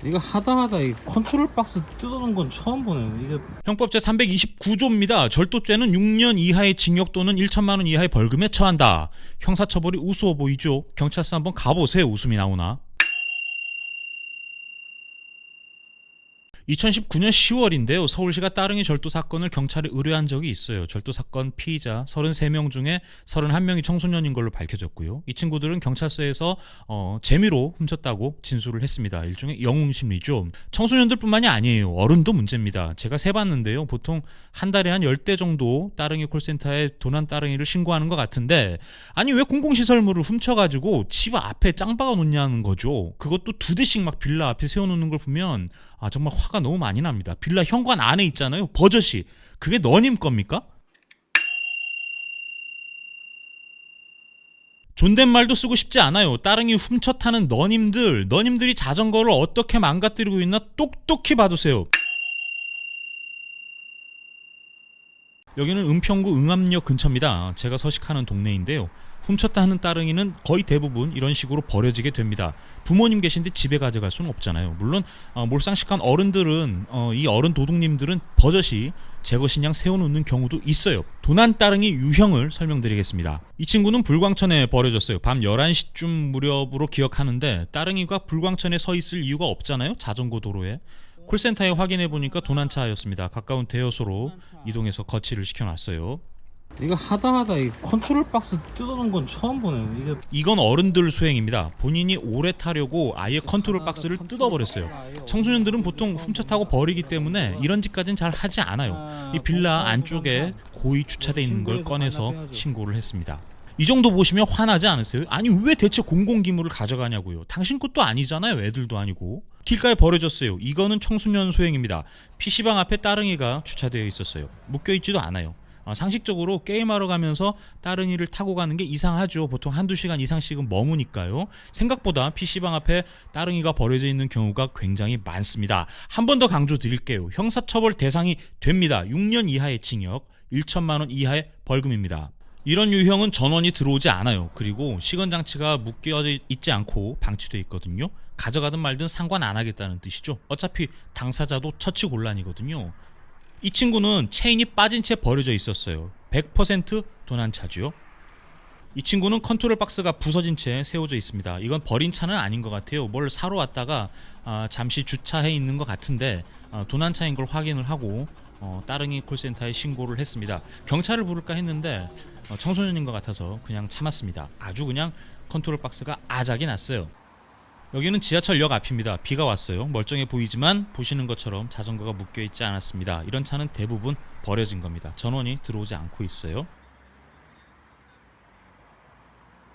이거 하다하다 이 컨트롤 박스 뜯어놓은 건 처음 보네요. 이게 형법 제329조입니다. 절도죄는 6년 이하의 징역 또는 1천만 원 이하의 벌금에 처한다. 형사처벌이 우스워 보이죠? 경찰서 한번 가보세요. 웃음이 나오나? 2019년 10월인데요. 서울시가 따릉이 절도 사건을 경찰에 의뢰한 적이 있어요. 절도 사건 피의자 33명 중에 31명이 청소년인 걸로 밝혀졌고요. 이 친구들은 경찰서에서 재미로 훔쳤다고 진술을 했습니다. 일종의 영웅심리죠. 청소년들뿐만이 아니에요. 어른도 문제입니다. 제가 세봤는데요. 보통 한 달에 한 10대 정도 따릉이 콜센터에 도난 따릉이를 신고하는 것 같은데, 아니 왜 공공시설물을 훔쳐가지고 집 앞에 짱 박아 놓냐는 거죠. 그것도 2대씩 막 빌라 앞에 세워놓는 걸 보면 정말 화가 너무 많이 납니다. 빌라 현관 안에 있잖아요. 버젓이. 그게 너님 겁니까? 존댓말도 쓰고 싶지 않아요. 따릉이 훔쳐 타는 너님들이 자전거를 어떻게 망가뜨리고 있나 똑똑히 봐두세요. 여기는 은평구 응암역 근처입니다. 제가 서식하는 동네인데요. 훔쳤다 하는 따릉이는 거의 대부분 이런 식으로 버려지게 됩니다. 부모님 계신데 집에 가져갈 수는 없잖아요. 물론 몰상식한 어른들은 이 어른 도둑님들은 버젓이 제거신양 세워놓는 경우도 있어요. 도난 따릉이 유형을 설명드리겠습니다. 이 친구는 불광천에 버려졌어요. 밤 11시쯤 무렵으로 기억하는데, 따릉이가 불광천에 서 있을 이유가 없잖아요. 자전거 도로에. 콜센터에 확인해보니까 도난차였습니다. 가까운 대여소로 이동해서 거치를 시켜놨어요. 이거 하다하다 이 컨트롤 박스 뜯어놓은 건 처음 보네요. 이건 어른들 수행입니다. 본인이 오래 타려고 아예 컨트롤 박스를 뜯어버렸어요. 청소년들은 보통 훔쳐 타고 버리기 때문에 이런 짓까지는 잘 하지 않아요. 이 빌라 안쪽에 고의 주차돼 있는 걸 꺼내서 신고를 했습니다. 이 정도 보시면 화나지 않으세요? 아니 왜 대체 공공기물을 가져가냐고요. 당신 것도 아니잖아요. 애들도 아니고. 길가에 버려졌어요. 이거는 청소년 소행입니다. PC방 앞에 따릉이가 주차되어 있었어요. 묶여있지도 않아요. 상식적으로 게임하러 가면서 따릉이를 타고 가는 게 이상하죠. 보통 한두 시간 이상씩은 머무니까요. 생각보다 PC방 앞에 따릉이가 버려져 있는 경우가 굉장히 많습니다. 한 번 더 강조드릴게요. 형사처벌 대상이 됩니다. 6년 이하의 징역, 1천만 원 이하의 벌금입니다. 이런 유형은 전원이 들어오지 않아요. 그리고 시건장치가 묶여져 있지 않고 방치되어 있거든요. 가져가든 말든 상관 안 하겠다는 뜻이죠. 어차피 당사자도 처치곤란이거든요. 이 친구는 체인이 빠진 채 버려져 있었어요. 100% 도난차죠. 이 친구는 컨트롤 박스가 부서진 채 세워져 있습니다. 이건 버린 차는 아닌 것 같아요. 뭘 사러 왔다가 잠시 주차해 있는 것 같은데 도난차인 걸 확인을 하고 따릉이 콜센터에 신고를 했습니다. 경찰을 부를까 했는데 청소년인 것 같아서 그냥 참았습니다. 아주 그냥 컨트롤 박스가 아작이 났어요. 여기는 지하철역 앞입니다. 비가 왔어요. 멀쩡해 보이지만 보시는 것처럼 자전거가 묶여있지 않았습니다. 이런 차는 대부분 버려진 겁니다. 전원이 들어오지 않고 있어요.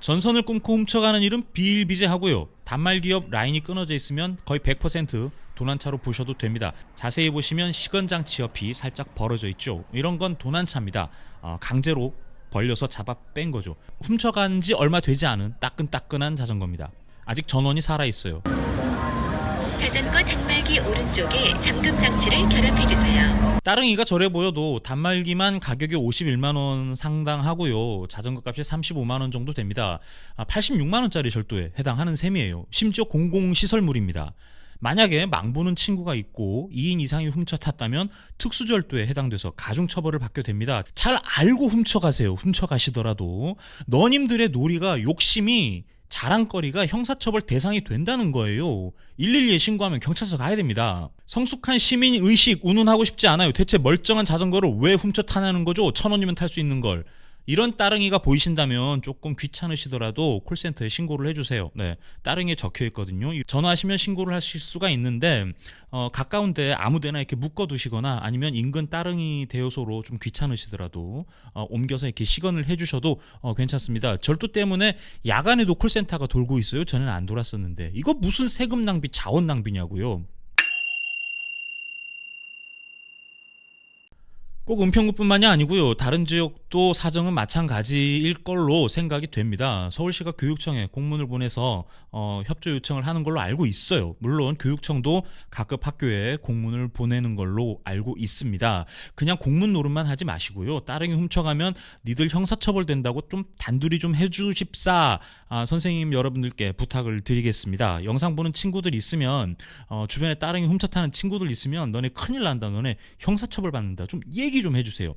전선을 끊고 훔쳐가는 일은 비일비재하고요. 단말기업 라인이 끊어져 있으면 거의 100% 도난차로 보셔도 됩니다. 자세히 보시면 시건장치 옆이 살짝 벌어져 있죠. 이런 건 도난차입니다. 강제로 벌려서 잡아 뺀 거죠. 훔쳐간 지 얼마 되지 않은 따끈따끈한 자전거입니다. 아직 전원이 살아있어요. 자전거 단말기 오른쪽에 잠금 장치를 결합해주세요. 따릉이가 저래 보여도 단말기만 가격이 51만원 상당하고요. 자전거 값이 35만원 정도 됩니다. 86만원짜리 절도에 해당하는 셈이에요. 심지어 공공시설물입니다. 만약에 망보는 친구가 있고 2인 이상이 훔쳐 탔다면 특수절도에 해당돼서 가중처벌을 받게 됩니다. 잘 알고 훔쳐가세요. 훔쳐가시더라도. 너님들의 놀이가, 욕심이, 자랑거리가 형사처벌 대상이 된다는 거예요. 112에 신고하면 경찰서 가야 됩니다. 성숙한 시민의식 운운하고 싶지 않아요. 대체 멀쩡한 자전거를 왜 훔쳐 타냐는 거죠. 1,000원이면 탈 수 있는 걸. 이런 따릉이가 보이신다면 조금 귀찮으시더라도 콜센터에 신고를 해주세요. 네, 따릉이에 적혀있거든요. 전화하시면 신고를 하실 수가 있는데 가까운데 아무데나 이렇게 묶어두시거나 아니면 인근 따릉이 대여소로 좀 귀찮으시더라도 옮겨서 이렇게 시건을 해주셔도 괜찮습니다. 절도 때문에 야간에도 콜센터가 돌고 있어요. 저는 안 돌았었는데 이거 무슨 세금 낭비, 자원 낭비냐고요. 꼭 은평구뿐만이 아니고요. 다른 지역도 사정은 마찬가지일 걸로 생각이 됩니다. 서울시가 교육청에 공문을 보내서 협조 요청을 하는 걸로 알고 있어요. 물론 교육청도 각급 학교에 공문을 보내는 걸로 알고 있습니다. 그냥 공문 노릇만 하지 마시고요. 따릉이 훔쳐가면 니들 형사처벌 된다고 좀 단둘이 좀 해주십사. 선생님 여러분들께 부탁을 드리겠습니다. 영상 보는 친구들 있으면 주변에 따릉이 훔쳐타는 친구들 있으면 너네 큰일 난다. 너네 형사처벌 받는다. 좀 얘기 좀 해주세요.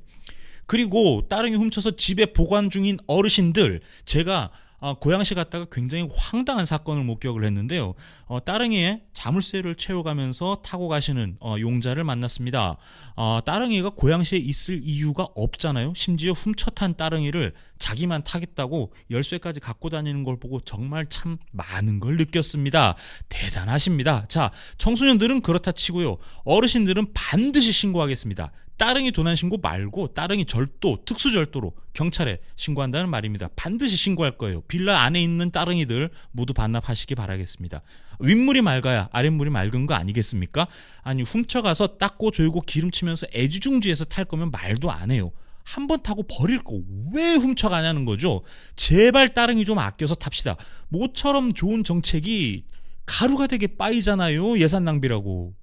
그리고 따릉이 훔쳐서 집에 보관 중인 어르신들, 제가 고양시 갔다가 굉장히 황당한 사건을 목격을 했는데요. 따릉이에 자물쇠를 채워가면서 타고 가시는 용자를 만났습니다. 따릉이가 고양시에 있을 이유가 없잖아요. 심지어 훔쳐탄 따릉이를 자기만 타겠다고 열쇠까지 갖고 다니는 걸 보고 정말 참 많은 걸 느꼈습니다. 대단하십니다. 자, 청소년들은 그렇다 치고요. 어르신들은 반드시 신고하겠습니다. 따릉이 도난 신고 말고 따릉이 절도, 특수절도로 경찰에 신고한다는 말입니다. 반드시 신고할 거예요. 빌라 안에 있는 따릉이들 모두 반납하시기 바라겠습니다. 윗물이 맑아야 아랫물이 맑은 거 아니겠습니까? 아니, 훔쳐가서 닦고 조이고 기름치면서 애지중지해서 탈 거면 말도 안 해요. 한 번 타고 버릴 거 왜 훔쳐가냐는 거죠. 제발 따릉이 좀 아껴서 탑시다. 모처럼 좋은 정책이 가루가 되게 빠이잖아요. 예산 낭비라고.